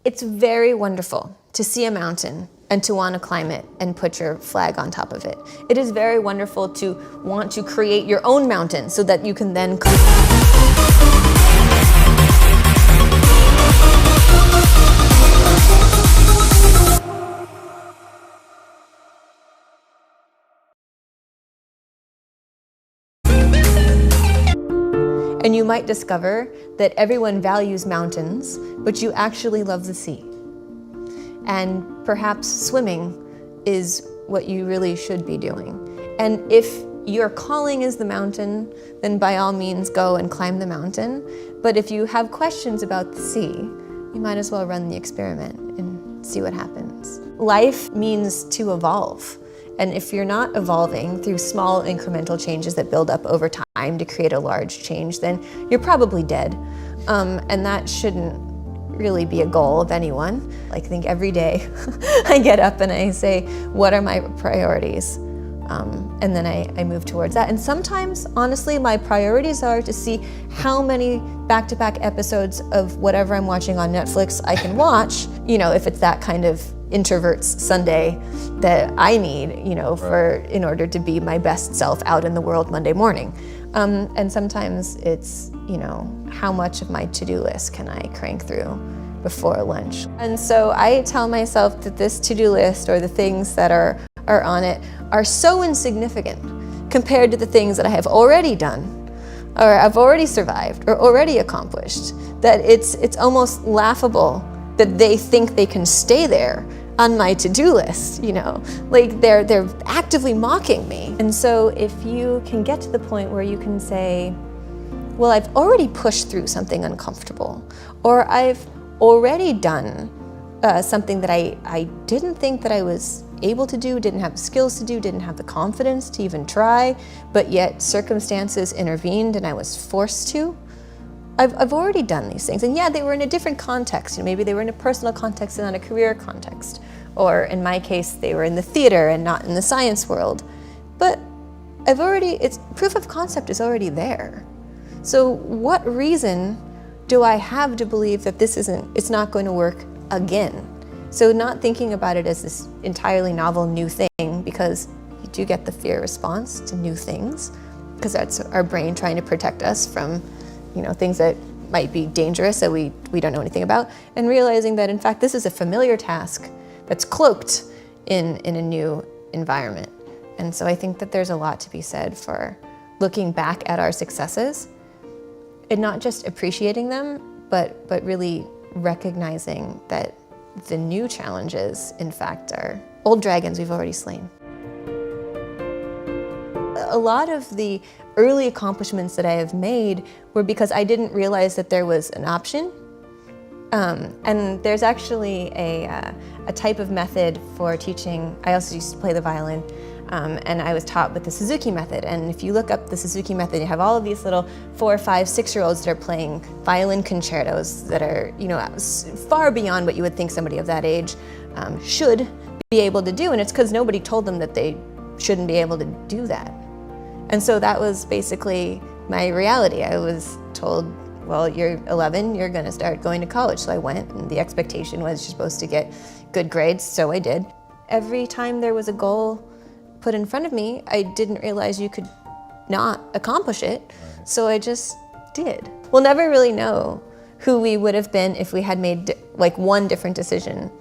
It's very wonderful to see a mountain and to want to climb it and put your flag on top of it. It is very wonderful to want to create your own mountain so that you can then and you might discover that everyone values mountains, but you actually love the sea. And perhaps swimming is what you really should be doing. And if your calling is the mountain, then by all means go and climb the mountain. But if you have questions about the sea, you might as well run the experiment and see what happens. Life means to evolve. And if you're not evolving through small incremental changes that build up over time to create a large change, then you're probably dead. And that shouldn't really be a goal of anyone. I think every day I get up and I say, what are my priorities? And then I move towards that. And sometimes, honestly, my priorities are to see how many back-to-back episodes of whatever I'm watching on Netflix I can watch, if it's that kind of introvert's Sunday that I need, in order to be my best self out in the world Monday morning. And sometimes it's, how much of my to-do list can I crank through before lunch? And so I tell myself that this to-do list, or the things that are on it, are so insignificant compared to the things that I have already done, or I've already survived, or already accomplished, that it's almost laughable that they think they can stay there on my to-do list, like they're actively mocking me. And so if you can get to the point where you can say, well, I've already pushed through something uncomfortable, or I've already done something that I didn't think that I was able to do, didn't have the skills to do, didn't have the confidence to even try, but yet circumstances intervened and I was forced to. I've already done these things. And yeah, they were in a different context. Maybe they were in a personal context and not a career context. Or in my case, they were in the theater and not in the science world. But proof of concept is already there. So what reason do I have to believe that it's not going to work again? So not thinking about it as this entirely novel new thing, because you do get the fear response to new things, because that's our brain trying to protect us from things that might be dangerous that we don't know anything about, and realizing that in fact this is a familiar task that's cloaked in a new environment. And so I think that there's a lot to be said for looking back at our successes and not just appreciating them, but really recognizing that the new challenges in fact are old dragons we've already slain. A lot of the early accomplishments that I have made were because I didn't realize that there was an option. And there's actually a type of method for teaching. I also used to play the violin, and I was taught with the Suzuki method. And if you look up the Suzuki method, you have all of these little 4-, 5-, 6-year-olds that are playing violin concertos that are, far beyond what you would think somebody of that age should be able to do. And it's because nobody told them that they shouldn't be able to do that. And so that was basically my reality. I was told, well, you're 11, you're gonna start going to college. So I went, and the expectation was you're supposed to get good grades, so I did. Every time there was a goal put in front of me, I didn't realize you could not accomplish it, so I just did. We'll never really know who we would have been if we had made one different decision,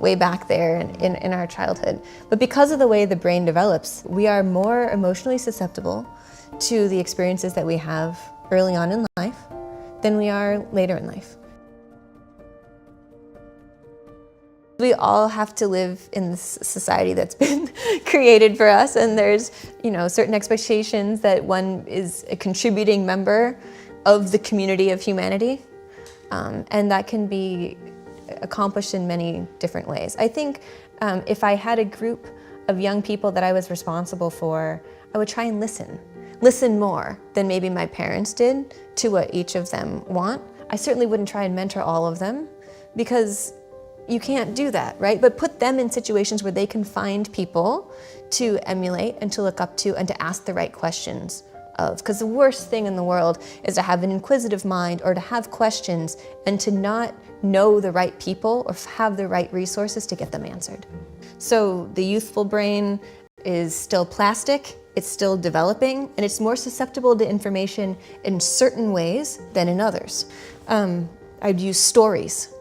way back there in our childhood. But because of the way the brain develops, we are more emotionally susceptible to the experiences that we have early on in life than we are later in life. We all have to live in this society that's been created for us, and there's, certain expectations that one is a contributing member of the community of humanity, and that can be accomplished in many different ways. I think if I had a group of young people that I was responsible for, I would try and listen more than maybe my parents did to what each of them want. I certainly wouldn't try and mentor all of them, because you can't do that, right? But put them in situations where they can find people to emulate and to look up to and to ask the right questions of. Because the worst thing in the world is to have an inquisitive mind or to have questions and to not know the right people or have the right resources to get them answered. So the youthful brain is still plastic, it's still developing, and it's more susceptible to information in certain ways than in others. I'd use stories.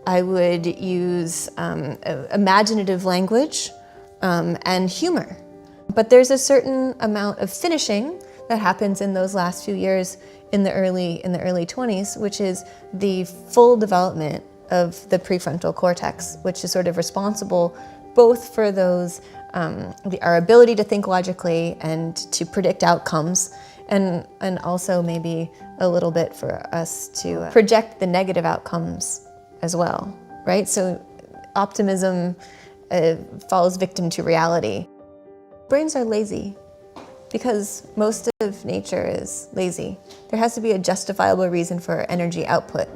I would use imaginative language and humor. But there's a certain amount of finishing that happens in those last few years in the early 20s, which is the full development of the prefrontal cortex, which is sort of responsible both for those our ability to think logically and to predict outcomes, and also maybe a little bit for us to project the negative outcomes as well, right? So optimism falls victim to reality. Brains are lazy because most of nature is lazy. There has to be a justifiable reason for energy output,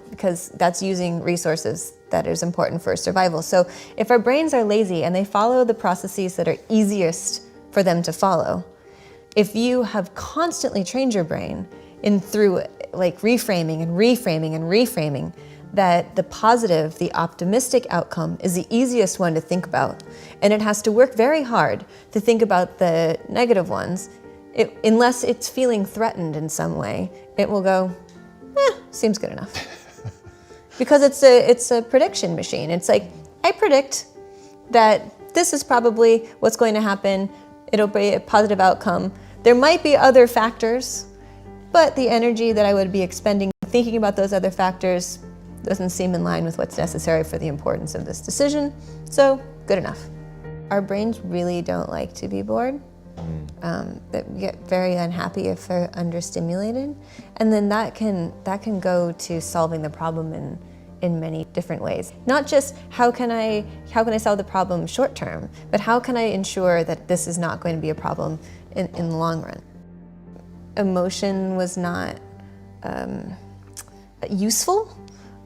because that's using resources that is important for survival. So if our brains are lazy and they follow the processes that are easiest for them to follow, if you have constantly trained your brain through like reframing and reframing and reframing, that the positive, the optimistic outcome is the easiest one to think about. And it has to work very hard to think about the negative ones. Unless it's feeling threatened in some way, it will go, seems good enough. Because it's a prediction machine. It's like, I predict that this is probably what's going to happen. It'll be a positive outcome. There might be other factors, but the energy that I would be expending thinking about those other factors doesn't seem in line with what's necessary for the importance of this decision, so good enough. Our brains really don't like to be bored. They get very unhappy if they're understimulated, and then that can go to solving the problem in many different ways. Not just how can I solve the problem short term, but how can I ensure that this is not going to be a problem in the long run. Emotion was not useful,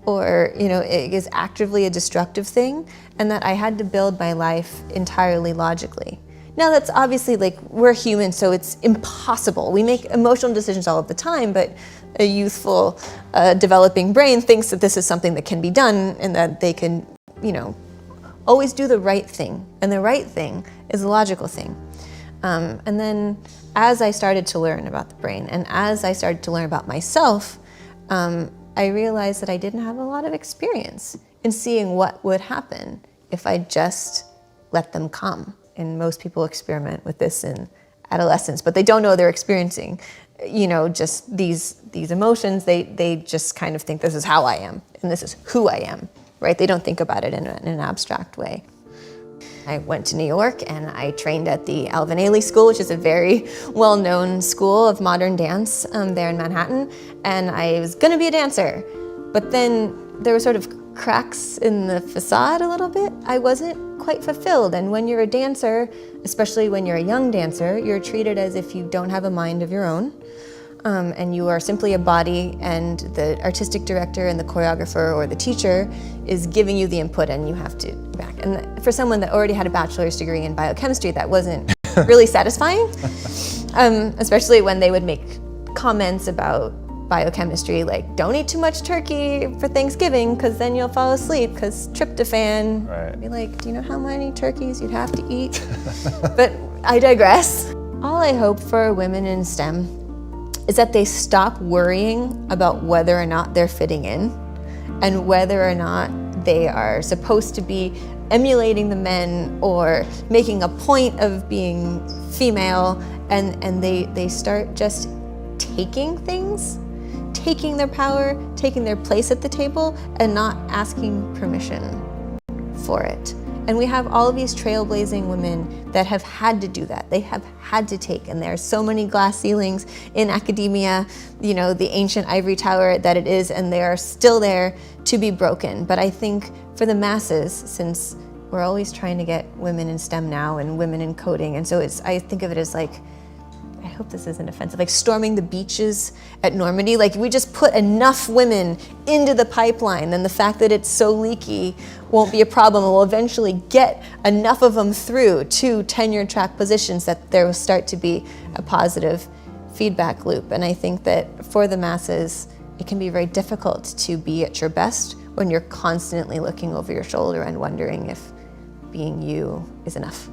or it is actively a destructive thing, and that I had to build my life entirely logically. Now that's obviously, we're human, so it's impossible. We make emotional decisions all of the time, but a youthful, developing brain thinks that this is something that can be done and that they can, always do the right thing. And the right thing is the logical thing. And then as I started to learn about the brain and as I started to learn about myself, I realized that I didn't have a lot of experience in seeing what would happen if I just let them come. And most people experiment with this in adolescence, but they don't know they're experiencing, just these emotions. They just kind of think this is how I am and this is who I am, right? They don't think about it in an abstract way. I went to New York and I trained at the Alvin Ailey School, which is a very well-known school of modern dance there in Manhattan. And I was gonna be a dancer, but then there were sort of cracks in the facade a little bit. I wasn't quite fulfilled. And when you're a dancer, especially when you're a young dancer, you're treated as if you don't have a mind of your own. And you are simply a body, and the artistic director and the choreographer or the teacher is giving you the input and you have to back. And for someone that already had a bachelor's degree in biochemistry, that wasn't really satisfying, especially when they would make comments about biochemistry, like don't eat too much turkey for Thanksgiving because then you'll fall asleep because tryptophan. Right. I'd be like, do you know how many turkeys you'd have to eat? But I digress. All I hope for women in STEM is that they stop worrying about whether or not they're fitting in and whether or not they are supposed to be emulating the men or making a point of being female, and they start just taking things, taking their power, taking their place at the table, and not asking permission for it. And we have all of these trailblazing women that have had to do that. They have had to take, and there are so many glass ceilings in academia, the ancient ivory tower that it is, and they are still there to be broken. But I think for the masses, since we're always trying to get women in STEM now and women in coding, and so I think of it as like, I hope this isn't offensive, like storming the beaches at Normandy. Like we just put enough women into the pipeline, then the fact that it's so leaky won't be a problem. We'll eventually get enough of them through to tenure track positions that there will start to be a positive feedback loop. And I think that for the masses, it can be very difficult to be at your best when you're constantly looking over your shoulder and wondering if being you is enough.